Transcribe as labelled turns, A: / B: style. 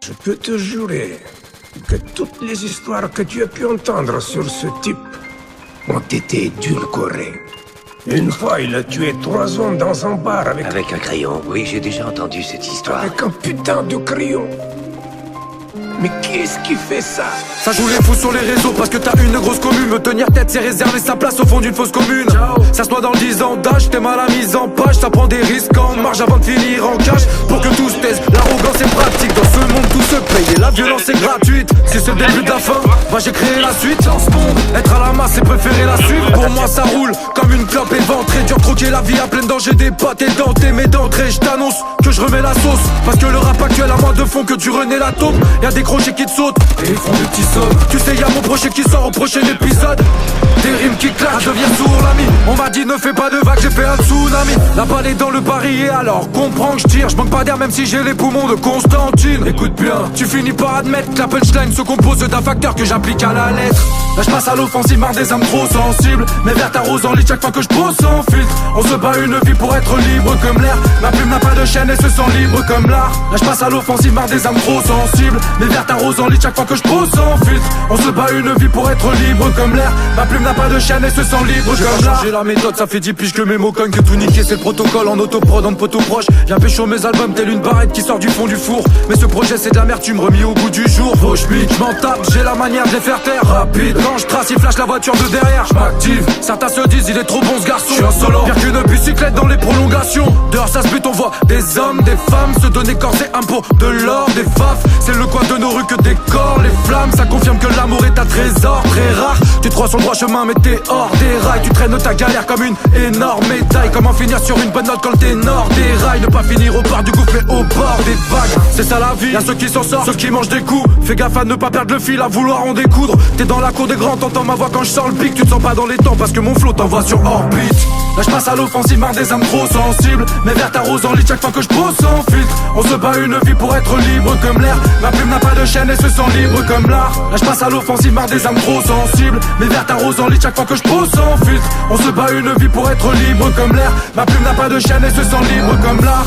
A: Je peux te jurer que toutes les histoires que tu as pu entendre sur ce type ont été édulcorées. Une fois, il a tué 3 hommes dans un bar avec
B: Avec un crayon, oui, j'ai déjà entendu cette histoire.
A: un putain de crayon. Mais qui est-ce qui fait ça?
C: Ça joue les fous sur les réseaux parce que t'as une grosse commune. Me tenir tête c'est réserver sa place au fond d'une fausse commune. Ça se noie dans le 10 ans d'âge, t'es mal à la mise en page. Ça prend des risques en marge avant de finir en cash. Pour que tout se taise, l'arrogance est pratique. Dans ce monde tout se paye et la violence est gratuite. Si c'est le début de la fin, bah j'ai créé la suite. Dans ce monde, être à la masse c'est préférer la suivre. Pour moi ça roule comme une clope éventrée. Dur de croquer la vie à pleine danger, des pâtes et dentés. Mais d'entrée je t'annonce que je remets la sauce. Parce que le rap actuel a moins de fond que du René la taupe. Y'a des crochets qui te sautent et ils font des petits sauts. Tu sais y'a mon projet qui sort au prochain épisode. Des rimes qui claquent, je deviens sourd l'ami. On m'a dit ne fais pas de vagues, j'ai fait un tsunami. La balle est dans le barillet alors comprends que je tire. Je manque pas d'air même si j'ai les poumons de Constantine. Écoute bien, tu finis par admettre que la punchline se compose d'un facteur que j'applique à la lettre. Là je passe à l'offensive, marre des âmes trop sensibles. Mes vertes arrosent en lit chaque fois que je pose sans filtre. On se bat une vie pour être libre comme l'air. Ma plume n'a pas de chaîne et se sent libre comme l'art. Là je passe à l'offensive, marre des âmes trop sensibles. Mes vertes arrosent en lit chaque fois que je pose sans filtre. On se bat une vie pour être libre comme l'air. Ma plume n'a pas de chaîne et se sent libre comme l'art. J'ai la méthode, ça fait 10 piges que mes mots cognent. Que tout niquer c'est le protocole en autoprod, en poteau proche. Viens pécho mes albums telle une barrette qui sort du fond du four. Mais ce projet c'est de l'amertume remis au goût du jour. Faut je m'en tape, j'ai la manière de les faire taire. Rapide, quand je trace il flash la voiture de derrière. Je m'active, certains se disent il est trop bon ce garçon. Je suis un solo, pire qu'une bicyclette dans les prolongations. Dehors ça se bute, on voit des hommes, des femmes se donner corps et impôts, de l'or, des faf. C'est le coin de nos rues que décore les flammes. Ça confirme que l'amour est un trésor très rare. Tu te crois sur le droit chemin mais t'es hors des rails. Tu traînes ta galère comme une énorme médaille. Comment finir sur une bonne note quand le ténor déraille? Ne pas finir au bord du gouffre mais au bord des vagues. C'est ça la vie, y'a ceux qui s'en sortent, ceux qui mangent des coups. Fais gaffe à ne pas perdre le fil, à vouloir en découdre. T'es dans la cour des grands, t'entends ma voix quand je sors le pic. Tu te sens pas dans les temps parce que mon flow t'envoie sur orbite. Là je passe à l'offensive, marre des âmes trop sensibles. Mes vertes arrosent en lit chaque fois que je pose sans filtre. On se bat une vie pour être libre comme l'air. Ma plume n'a pas de chaîne et se sent libre comme l'art. Là je passe à l'offensive, marre des âmes trop sensibles. Mes vertes arrosent en lit chaque fois que je pose sans filtre. On se bat une vie pour être libre comme l'air. Ma plume n'a pas de chaîne et se sent libre comme l'art.